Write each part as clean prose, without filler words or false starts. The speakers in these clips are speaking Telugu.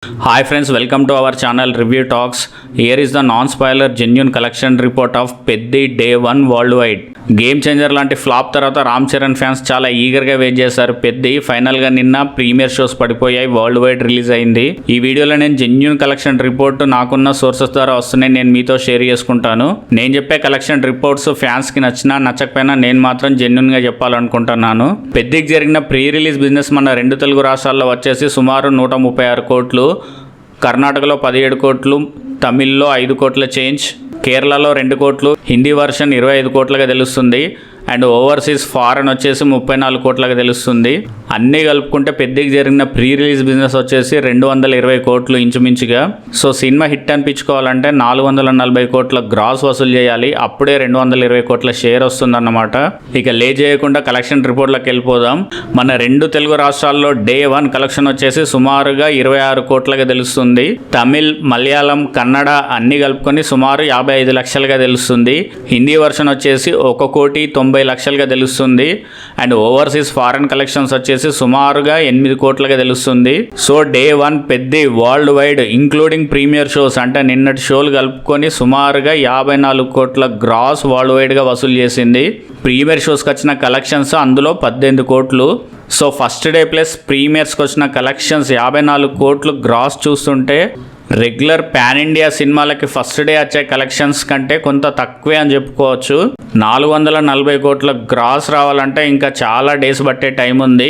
Hi friends, welcome to our channel Review Talks. Here is the non-spoiler genuine collection report of Peddi Day 1 worldwide. Game changer లాంటి ఫ్లాప్ తర్వాత రామ్ చరణ్ ఫ్యాన్స్ చాలా ఈగర్గా వెయిట్ చేశారు. పెద్ది ఫైనల్గా నిన్న ప్రీమియర్ షోస్ పడిపోయాయి, వరల్డ్ వైడ్ రిలీజ్ అయింది. ఈ వీడియోలో నేను జెన్యూన్ కలెక్షన్ రిపోర్ట్ నాకున్న సోర్సెస్ ద్వారా వస్తున్నాయి, నేను మీతో షేర్ చేసుకుంటాను. నేను చెప్పే కలెక్షన్ రిపోర్ట్స్ ఫ్యాన్స్కి నచ్చినా నచ్చకపోయినా నేను మాత్రం జెన్యూన్గా చెప్పాలనుకుంటున్నాను. పెద్దికి జరిగిన ప్రీ రిలీజ్ బిజినెస్ మన రెండు తెలుగు రాష్ట్రాల్లో వచ్చేసి సుమారు 136 కోట్లు, కర్ణాటకలో 17 కోట్లు, తమిళ్లో 5 కోట్ల చేంజ్, కేరళలో 2 కోట్లు, హిందీ వర్షన్ 25 కోట్లుగా తెలుస్తుంది. అండ్ ఓవర్సీస్ ఫారెన్ వచ్చేసి 34 కోట్లుగా తెలుస్తుంది. అన్నీ కలుపుకుంటే పెద్దకి జరిగిన ప్రీ రిలీజ్ బిజినెస్ వచ్చేసి 220 కోట్లు ఇంచుమించుగా. సో సినిమా హిట్ అనిపించుకోవాలంటే 440 కోట్ల గ్రాస్ వసూలు చేయాలి, అప్పుడే 220 కోట్ల షేర్ వస్తుందన్నమాట. ఇక లే చేయకుండా కలెక్షన్ రిపోర్ట్లోకి వెళ్ళిపోదాం. మన రెండు తెలుగు రాష్ట్రాల్లో డే 1 కలెక్షన్ వచ్చేసి సుమారుగా 26 కోట్లుగా తెలుస్తుంది. తమిళ్, మలయాళం, కన్నడ అన్నీ కలుపుకొని సుమారు 55 లక్షలుగా తెలుస్తుంది. హిందీ వర్షన్ వచ్చేసి 1,90,90,00,000 తెలుస్తుంది. అండ్ ఓవర్సీస్ ఫారెన్ కలెక్షన్స్ వచ్చేసి సుమారుగా 8 కోట్లుగా తెలుస్తుంది. సో డే 1 పెద్ద world wide including premiere shows అంటే నిన్నటి షోలు కలుపుకొని సుమారుగా 54 కోట్ల గ్రాస్ వరల్డ్ వైడ్గా వసూలు చేసింది. ప్రీమియర్ షోస్కి వచ్చిన కలెక్షన్స్ అందులో 18 కోట్లు. సో ఫస్ట్ డే ప్లస్ ప్రీమియర్స్కి వచ్చిన కలెక్షన్స్ 54 కోట్లు గ్రాస్ చూస్తుంటే రెగ్యులర్ పాన్ ఇండియా సినిమాలకి ఫస్ట్ డే వచ్చే కలెక్షన్స్ కంటే కొంత తక్కువే అని చెప్పుకోవచ్చు. 440 కోట్ల గ్రాస్ రావాలంటే ఇంకా చాలా డేస్ పట్టే టైం ఉంది.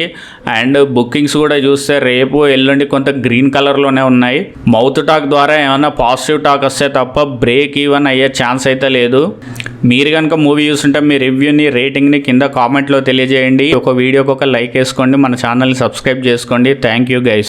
అండ్ బుకింగ్స్ కూడా చూస్తే రేపు ఎల్లుండి కొంత గ్రీన్ కలర్లోనే ఉన్నాయి. మౌత్ టాక్ ద్వారా ఏమైనా పాజిటివ్ టాక్ వస్తే తప్ప బ్రేక్ ఈవెన్ అయ్యే ఛాన్స్ అయితే లేదు. మీరు కనుక మూవీ చూస్తుంటే మీ రివ్యూని, రేటింగ్ని కింద కామెంట్లో తెలియజేయండి. ఒక వీడియోకి ఒక లైక్ వేసుకోండి, మన ఛానల్ని సబ్స్క్రైబ్ చేసుకోండి. Thank you guys.